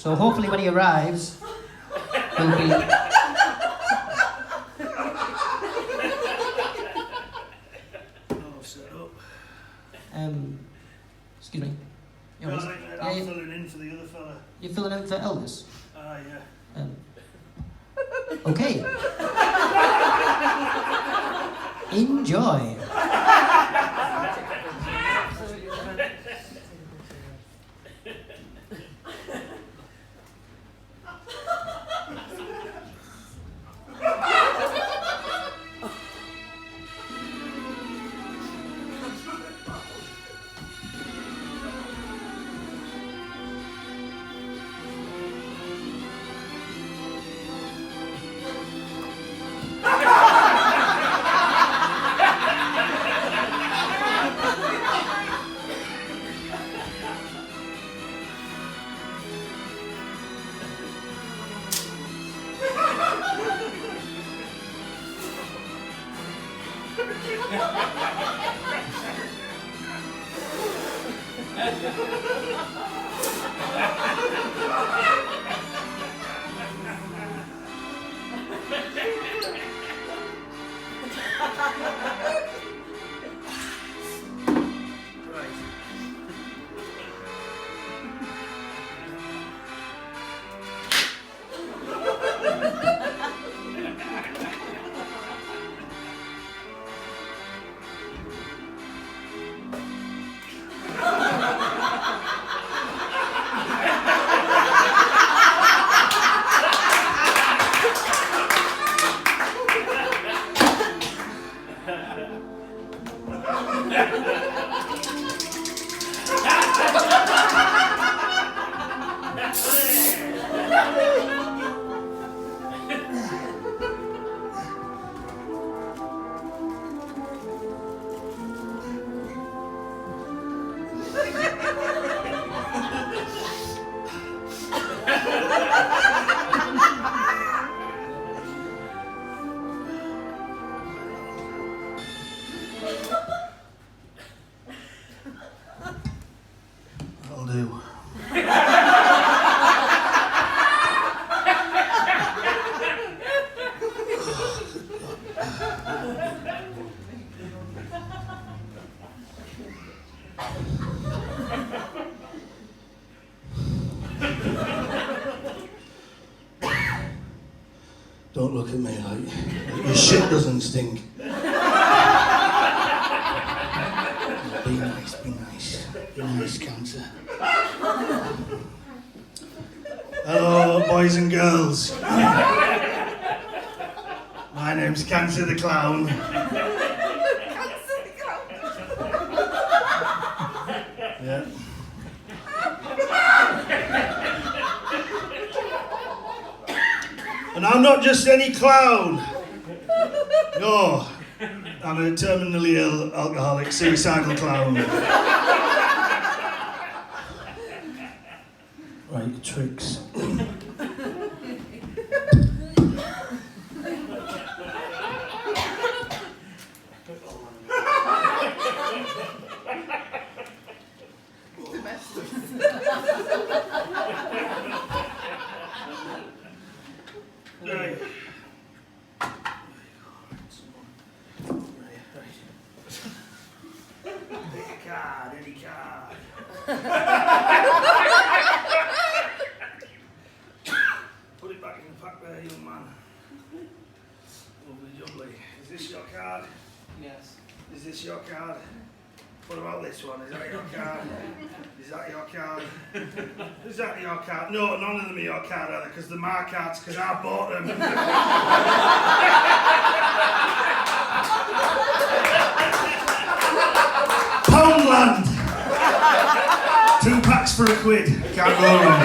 So hopefully when he arrives, he'll be... Excuse me. No, I'm filling in for the other fella. You're filling in for Elvis? Yeah. Okay. Enjoy. That'll do. Don't look at me like your shit doesn't stink. Be nice, be nice. Be nice, Cancer. Hello, boys and girls. My name's Cancer the Clown. Yeah. And I'm not just any clown. No, I'm a terminally ill, alcoholic, suicidal clown. Right, tricks. Right. Any card. Put it back in the pack there, young man. Lovely jubbly. Is this your card? Yes. Is this your card? What about this one? Is that your card? Is that your card? Is that your card? No, none of them are your card either, because they're my cards, because I bought them. Poundland! 2 packs for £1. Can't go wrong.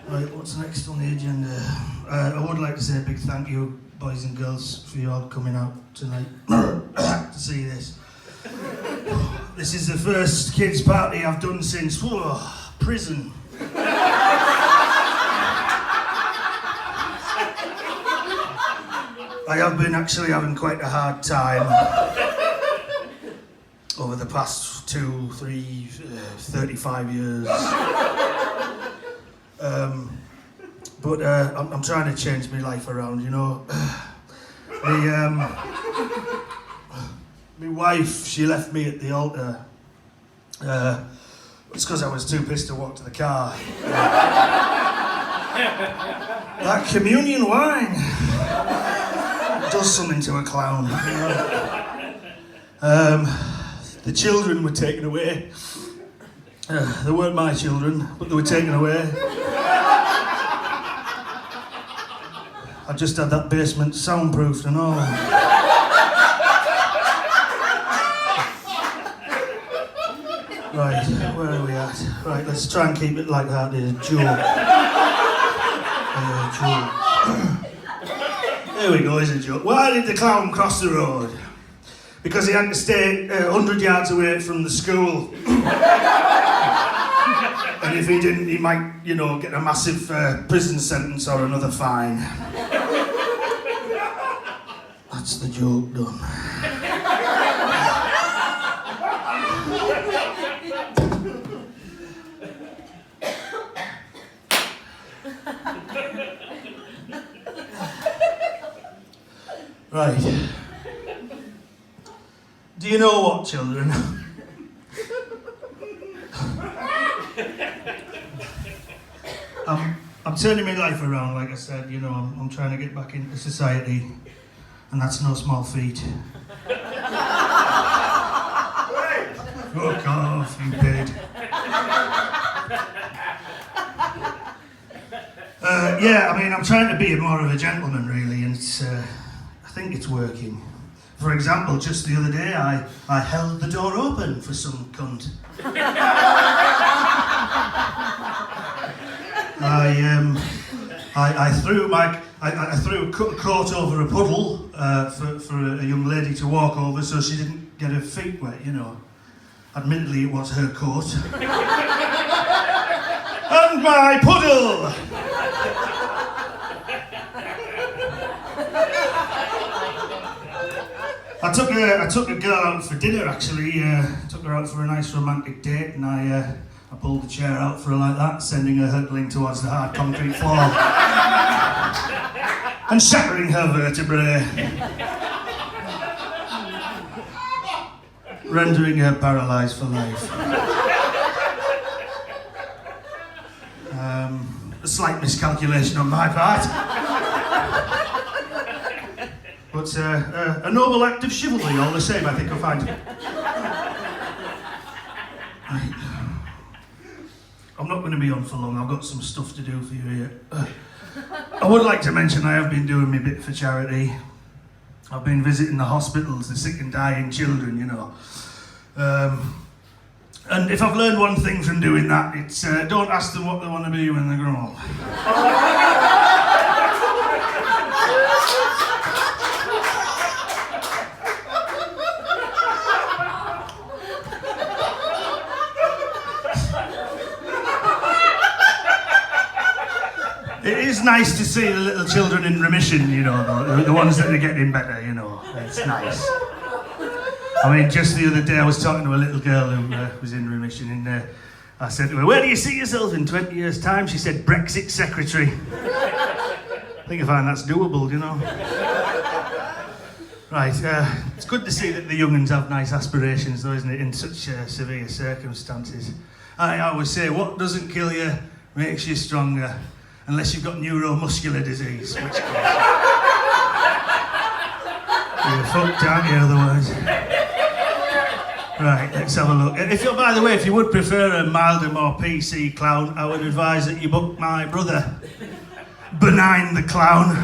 Right, what's next on the agenda? I would like to say a big thank you, boys and girls, for you all coming out tonight to see this. This is the first kids' party I've done since prison. I have been actually having quite a hard time over the past 35 years. But I'm trying to change my life around, you know. My wife, she left me at the altar. It's because I was too pissed to walk to the car. That communion wine does something to a clown. You know? The children were taken away. They weren't my children, but they were taken away. I just had that basement soundproofed and all. Right, where are we at? Right, let's try and keep it like that. There's a jewel. There we go, here's a joke. Why did the clown cross the road? Because he had to stay 100 yards away from the school. And if he didn't, he might, you know, get a massive prison sentence or another fine. That's the joke done. Right. Do you know what, children? I'm turning my life around, like I said, you know, I'm trying to get back into society, and that's no small feat. Fuck off, you paid. Yeah, I mean, I'm trying to be more of a gentleman, really, and it's, I think it's working. For example, just the other day, I held the door open for some cunt. I threw a coat over a puddle for a young lady to walk over so she didn't get her feet wet, you know. Admittedly, it was her coat. And my puddle! I took a girl out for dinner, actually. Took her out for a nice romantic date, and I pulled the chair out for her like that, sending her hurtling towards the hard concrete floor. And shattering her vertebrae. Rendering her paralysed for life. A slight miscalculation on my part. But a noble act of chivalry all the same, I think I'll find. Right. I'm not going to be on for long, I've got some stuff to do for you here. I would like to mention I have been doing my bit for charity. I've been visiting the hospitals, the sick and dying children, you know. And if I've learned one thing from doing that, it's don't ask them what they want to be when they grow up. It is nice to see the little children in remission, you know, the ones that are getting better, you know. It's nice. I mean, just the other day I was talking to a little girl who was in remission, and I said to her, "Where do you see yourself in 20 years' time?" She said, "Brexit secretary." I think I find that's doable, you know. Right, it's good to see that the young'uns have nice aspirations, though, isn't it, in such severe circumstances. I always say, what doesn't kill you makes you stronger, unless you've got neuromuscular disease, which you're fucked, aren't you, otherwise? Right, let's have a look. If you, by the way, if you would prefer a milder, more PC clown, I would advise that you book my brother, Benign the Clown.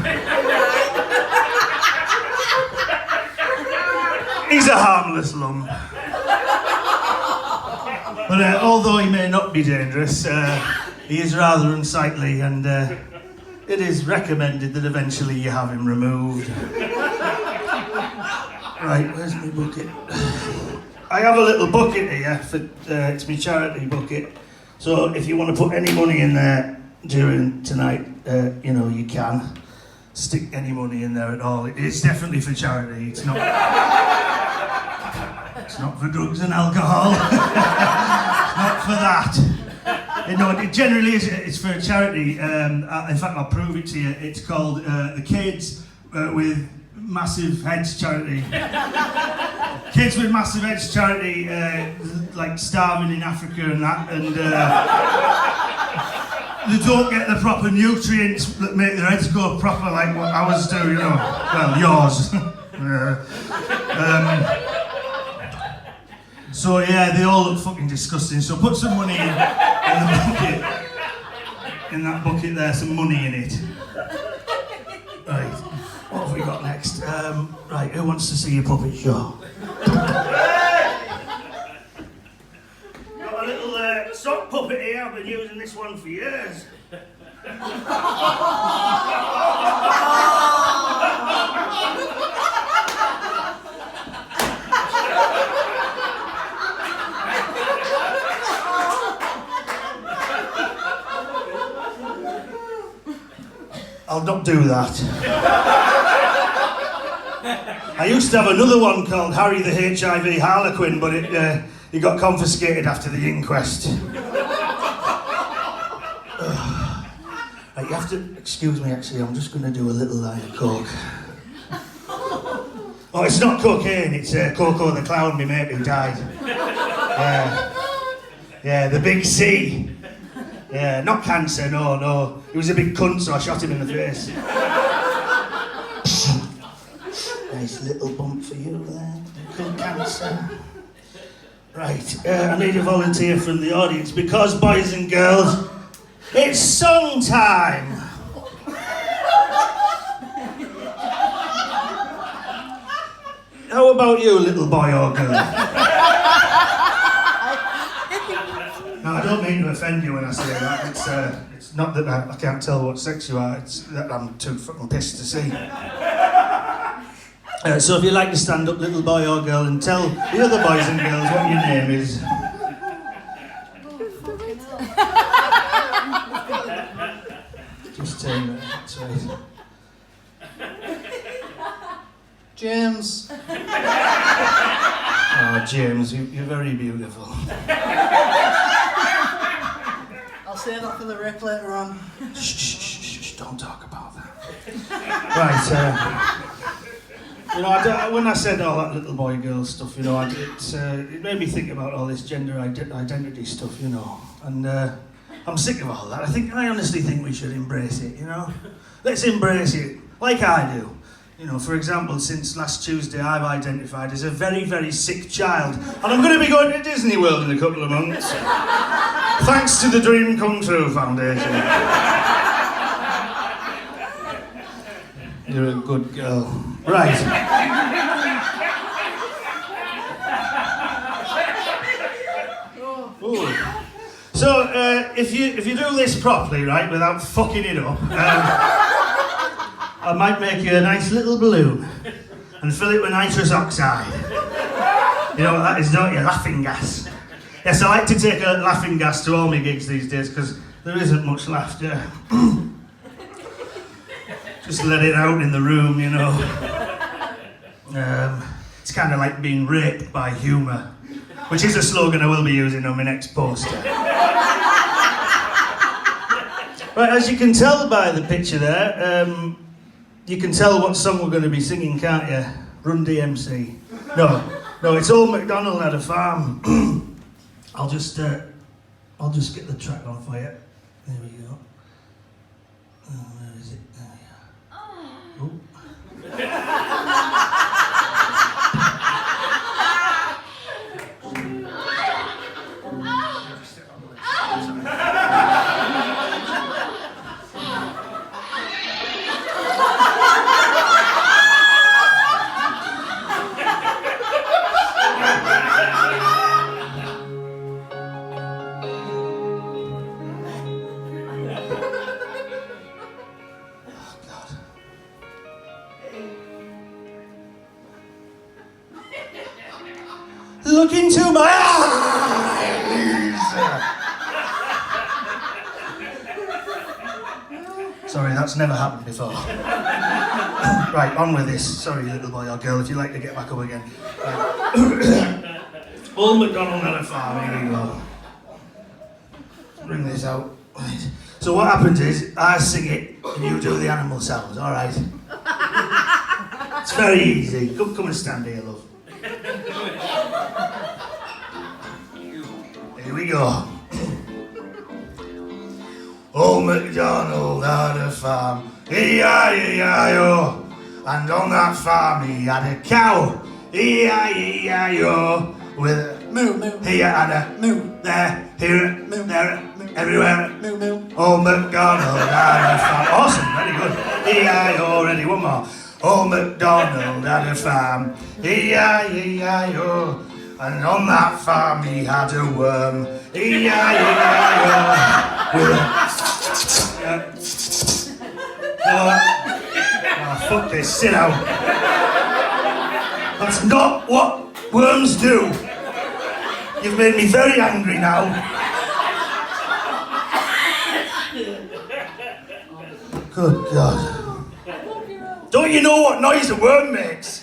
He's a harmless lump. But although he may not be dangerous, he is rather unsightly, and it is recommended that eventually you have him removed. Right, where's my bucket? I have a little bucket here, it's my charity bucket. So if you want to put any money in there during tonight, you know, you can. Stick any money in there at all. It's definitely for charity, it's not for drugs and alcohol. It's not for that. No, it generally is. It's for a charity. In fact, I'll prove it to you. It's called the Kids with Massive Heads Charity. Kids with Massive Heads Charity, like starving in Africa and that, and they don't get the proper nutrients that make their heads go proper like what ours do, you know. Well, yours. So yeah, they all look fucking disgusting. So put some money in the bucket. In that bucket there, some money in it. Right, what have we got next? Right, who wants to see your puppet show? Got a little sock puppet here. I've been using this one for years. I'll not do that. I used to have another one called Harry the HIV Harlequin, but it got confiscated after the inquest. Right, you have to excuse me. Actually, I'm just going to do a little line of coke. Oh, it's not cocaine. It's Coco the Clown, my mate who died. Yeah, the big C. Yeah, not cancer, no. He was a big cunt, so I shot him in the face. Nice little bump for you there. Good cancer. Right, I need a volunteer from the audience because, boys and girls, it's song time. How about you, little boy or girl? No, I don't mean to offend you when I say that. It's not that I can't tell what sex you are, it's that I'm too fucking pissed to see. So if you'd like to stand up, little boy or girl, and tell the other boys and girls what your name is. Just turn that, that's right. James. Oh, James, you're very beautiful. I'll save that for the rip later on. Shh, don't talk about that. Right, you know, when I said all that little boy girl stuff, you know, it made me think about all this gender identity stuff, you know, and I'm sick of all that. I honestly think we should embrace it, you know. Let's embrace it, like I do. You know, for example, since last Tuesday, I've identified as a very, very sick child, and I'm going to be going to Disney World in a couple of months, thanks to the Dream Come True Foundation. You're a good girl. Right. Ooh. So, if you do this properly, right, without fucking it up, I might make you a nice little balloon and fill it with nitrous oxide. You know what that is, don't you? Laughing gas. Yes, I like to take a laughing gas to all my gigs these days because there isn't much laughter. Just let it out in the room, you know. It's kind of like being raped by humour, which is a slogan I will be using on my next poster. Right, as you can tell by the picture there, you can tell what song we're going to be singing, can't you? Run DMC. No, it's Old MacDonald Had a Farm. I'll just get the track on for you. There we go. Where is it? There we are. Look into my eyes! Sorry, that's never happened before. Right, on with this. Sorry, little boy or girl, if you'd like to get back up again. Old MacDonald Had a Farm, here we go. bring this out. So what happens is, I sing it and you do the animal sounds, alright? It's very easy. Come and stand here, love. Here we go. Old MacDonald had a farm, E-I-E-I-O. And on that farm he had a cow, E-I-E-I-O. With a Moo, moo. here and a Moo. there, here, Moo. there, everywhere. Moo, moo. Old MacDonald had a farm. Awesome, very good. E-I-O, ready, one more. Old MacDonald had a farm, E-I-E-I-O. And on that farm he had a worm, E-I-E-I-O. With a... oh, fuck this, sit down. That's not what worms do. You've made me very angry now. Good God. Don't you know what noise a worm makes?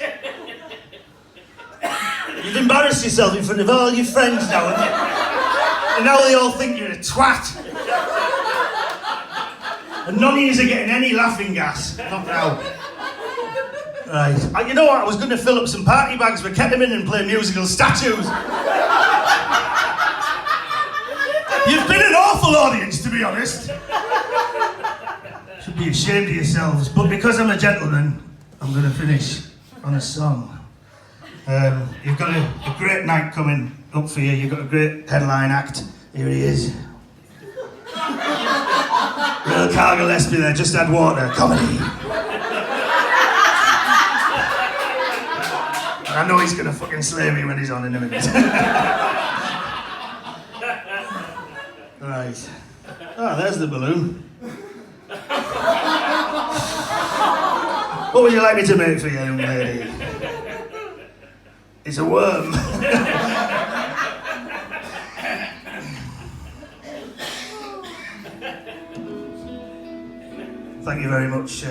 You've embarrassed yourself in front of all your friends now, haven't you? And now they all think you're a twat. And none of yous are getting any laughing gas. Not now. Right. You know what? I was going to fill up some party bags with ketamine and play musical statues. You've been an awful audience, to be honest. Should be ashamed of yourselves. But because I'm a gentleman, I'm going to finish on a song. You've got a great night coming up for you. You've got a great headline act. Here he is. Redcar Gillespie there, just had water. Comedy. I know he's gonna fucking slay me when he's on in a minute. Right. Oh, there's the balloon. What would you like me to make for you, young lady? It's a worm. Thank you very much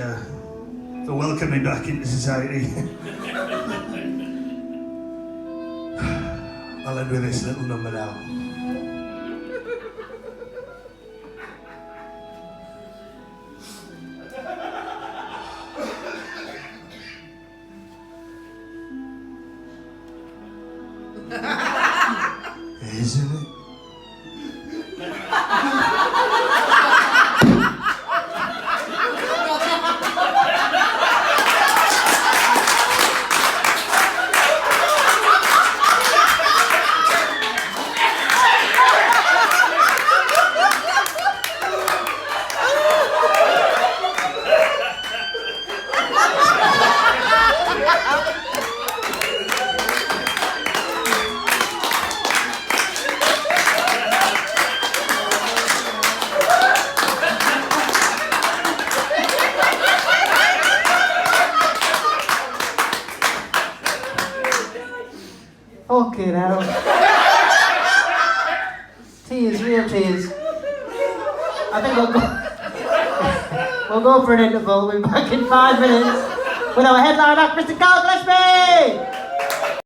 for welcoming me back into society. I'll end with this little number now. Isn't it? Fucking hell. Tears, real tears. I think we'll go for an interval. We'll be back in 5 minutes with our headline act, Mr. Carl Gillespie!